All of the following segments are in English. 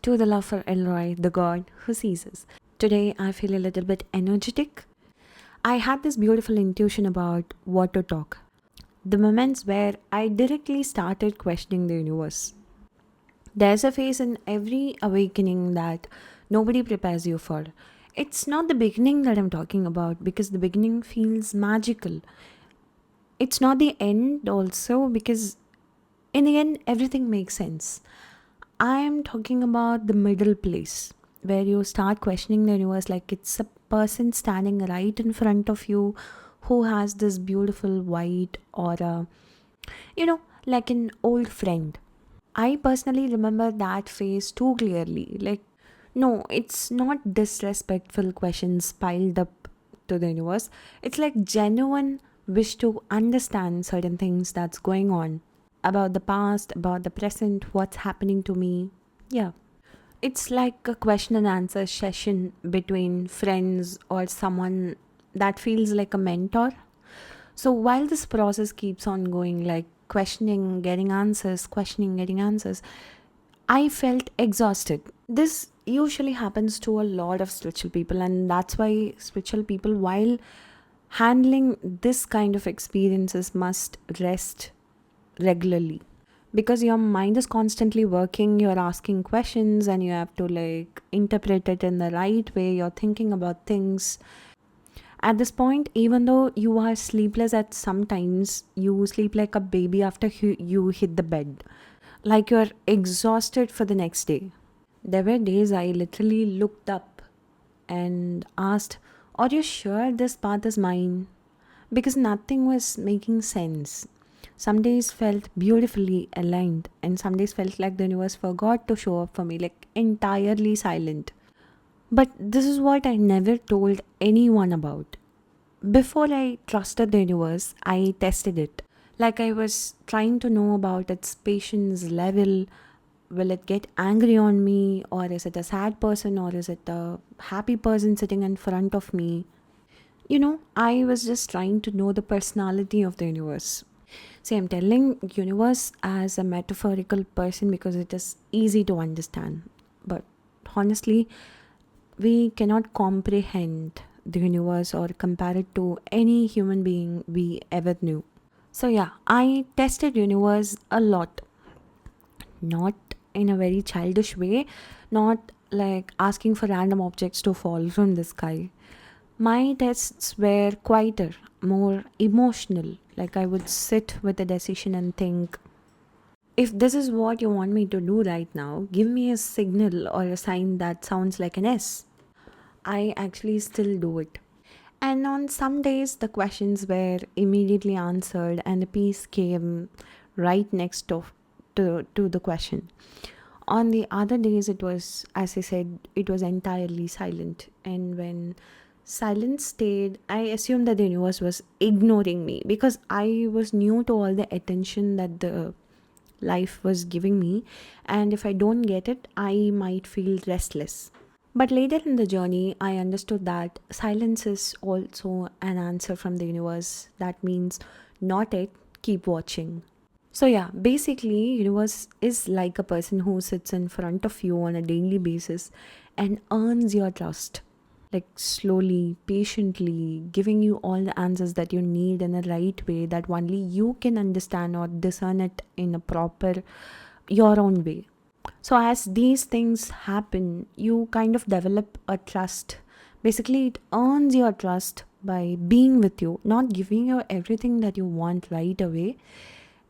to the love for Elroy, the God who sees us. Today I feel a little bit energetic. I had this beautiful intuition about what to talk. The moments where I directly started questioning the universe. There's a phase in every awakening that nobody prepares you for. It's not the beginning that I'm talking about because the beginning feels magical. It's not the end, also, because in the end, everything makes sense. I am talking about the middle place where you start questioning the universe like it's a person standing right in front of you who has this beautiful white aura, like an old friend. I personally remember that phase too clearly. Like, no, it's not disrespectful questions piled up to the universe. It's like genuine wish to understand certain things that's going on about the past, about the present, what's happening to me. Yeah. It's like a question and answer session between friends or someone that feels like a mentor. So while this process keeps on going, like questioning, getting answers, questioning, getting answers, I felt exhausted. This usually happens to a lot of spiritual people, and that's why spiritual people, while handling this kind of experiences, must rest regularly because your mind is constantly working. You're asking questions and you have to like interpret it in the right way. You're thinking about things at this point. Even though you are sleepless, at sometimes you sleep like a baby after you hit the bed, like you're exhausted for the next day. There were days I literally looked up and asked, are you sure this path is mine? Because nothing was making sense. Some days felt beautifully aligned, and some days felt like the universe forgot to show up for me, like entirely silent. But this is what I never told anyone about. Before I trusted the universe, I tested it. Like I was trying to know about its patience level. Will it get angry on me, or is it a sad person, or is it a happy person sitting in front of me? I was just trying to know the personality of the universe. See, I'm telling universe as a metaphorical person because it is easy to understand. But honestly, we cannot comprehend the universe or compare it to any human being we ever knew. So yeah, I tested universe a lot. Not in a very childish way, not like asking for random objects to fall from the sky. My tests were quieter, more emotional. Like I would sit with a decision and think, if this is what you want me to do right now, give me a signal or a sign that sounds like an S. I actually still do it. And on some days, the questions were immediately answered, and the piece came right next to the question. On the other days, it was, as I said, it was entirely silent. And when silence stayed, I assumed that the universe was ignoring me because I was new to all the attention that the life was giving me. And if I don't get it, I might feel restless. But later in the journey, I understood that silence is also an answer from the universe. That means, not it, keep watching. So yeah, basically, universe is like a person who sits in front of you on a daily basis and earns your trust. Like slowly, patiently, giving you all the answers that you need in the right way that only you can understand or discern it in a proper, your own way. So as these things happen, you kind of develop a trust. Basically, it earns your trust by being with you, not giving you everything that you want right away.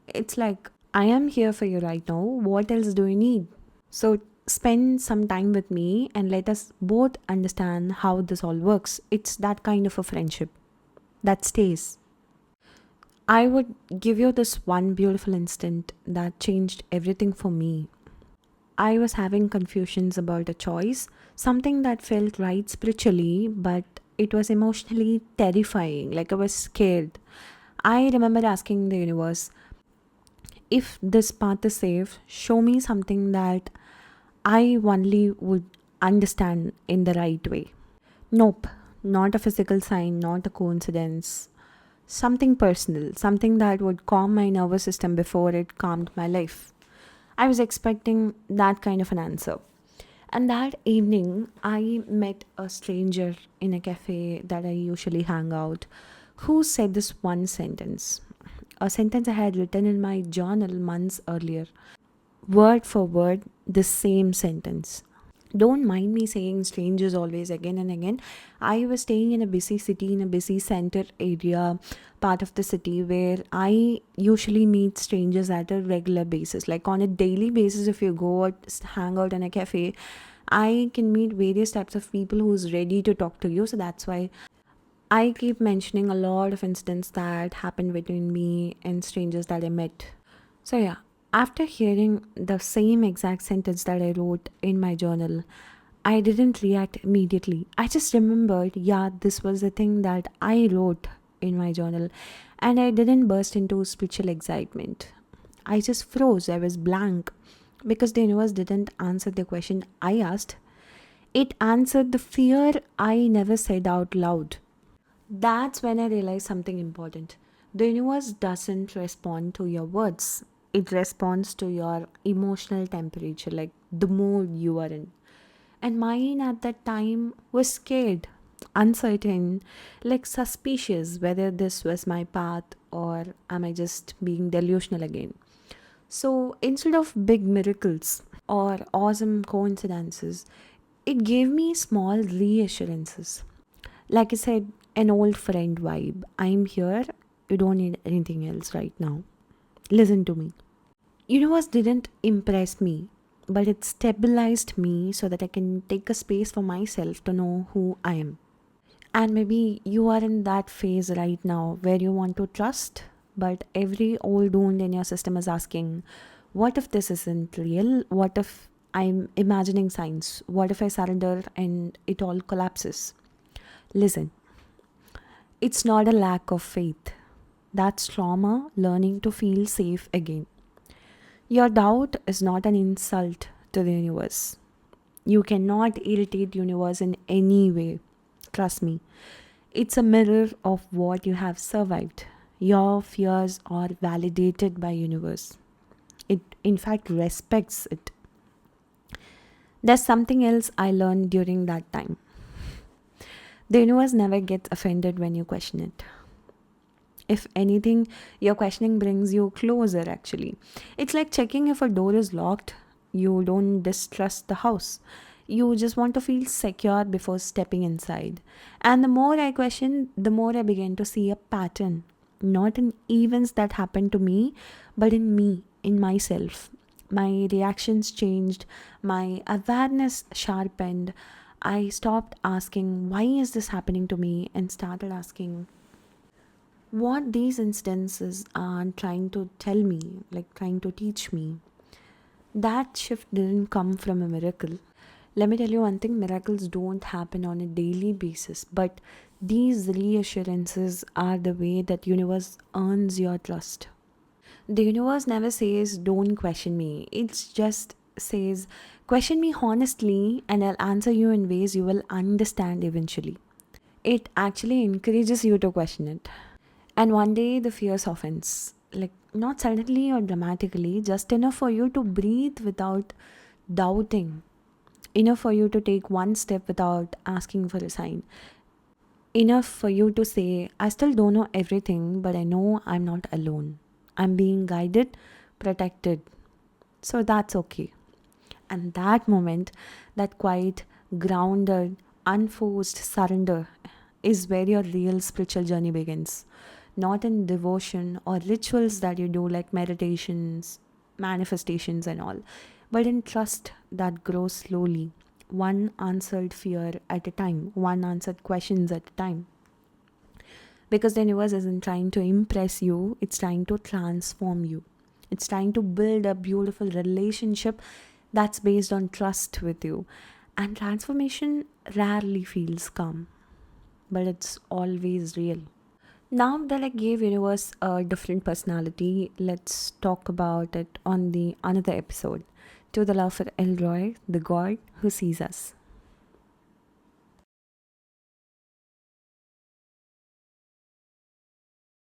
It's like, I am here for you right now. What else do you need? So spend some time with me and let us both understand how this all works. It's that kind of a friendship that stays. I would give you this one beautiful instant that changed everything for me. I was having confusions about a choice, something that felt right spiritually, but it was emotionally terrifying. Like I was scared. I remember asking the universe, if this path is safe, show me something that I only would understand in the right way. Nope, not a physical sign, not a coincidence. Something personal, something that would calm my nervous system before it calmed my life. I was expecting that kind of an answer. And that evening, I met a stranger in a cafe that I usually hang out who said this one sentence, a sentence I had written in my journal months earlier, word for word, the same sentence. Don't mind me saying strangers always again and again. I was staying in a busy city, in a busy center area, part of the city where I usually meet strangers at a regular basis. Like on a daily basis, if you go out, hang out in a cafe, I can meet various types of people who's ready to talk to you. So that's why I keep mentioning a lot of incidents that happened between me and strangers that I met. So, yeah, after hearing the same exact sentence that I wrote in my journal, I didn't react immediately. I just remembered, yeah, this was the thing that I wrote in my journal, and I didn't burst into spiritual excitement. I just froze, I was blank because the universe didn't answer the question I asked. It answered the fear I never said out loud. That's when I realized something important. The universe doesn't respond to your words, it responds to your emotional temperature, like the mood you are in. And mine at that time was scared, uncertain, like suspicious whether this was my path or am I just being delusional again. So instead of big miracles or awesome coincidences, it gave me small reassurances. Like I said, an old friend vibe. I'm here. You don't need anything else right now. Listen to me. Universe didn't impress me, but it stabilized me so that I can take a space for myself to know who I am. And maybe you are in that phase right now where you want to trust, but every old wound in your system is asking, what if this isn't real? What if I'm imagining signs? What if I surrender and it all collapses? Listen, it's not a lack of faith. That's trauma learning to feel safe again. Your doubt is not an insult to the universe. You cannot irritate universe in any way. Trust me. It's a mirror of what you have survived. Your fears are validated by universe. It in fact respects it. There's something else I learned during that time. The universe never gets offended when you question it. If anything, your questioning brings you closer actually. It's like checking if a door is locked. You don't distrust the house. You just want to feel secure before stepping inside. And the more I questioned, the more I began to see a pattern. Not in events that happened to me, but in me, in myself. My reactions changed, my awareness sharpened. I stopped asking, why is this happening to me? And started asking, what these instances are trying to tell me, like trying to teach me. That shift didn't come from a miracle. Let me tell you one thing, miracles don't happen on a daily basis, but these reassurances are the way that universe earns your trust. The universe never says don't question me. It just says question me honestly and I'll answer you in ways you will understand eventually. It actually encourages you to question it. And one day the fear softens. Like not suddenly or dramatically, just enough for you to breathe without doubting. Enough for you to take one step without asking for a sign. Enough for you to say, I still don't know everything, but I know I'm not alone. I'm being guided, protected. So that's okay. And that moment, that quiet, grounded, unforced surrender is where your real spiritual journey begins. Not in devotion or rituals that you do, like meditations, manifestations, and all, but in trust that grows slowly, one answered fear at a time, one answered questions at a time. Because the universe isn't trying to impress you, it's trying to transform you. It's trying to build a beautiful relationship that's based on trust with you. And transformation rarely feels calm, but it's always real. Now that I gave universe a different personality, let's talk about it on the another episode. To the love for Elroy, the God who sees us.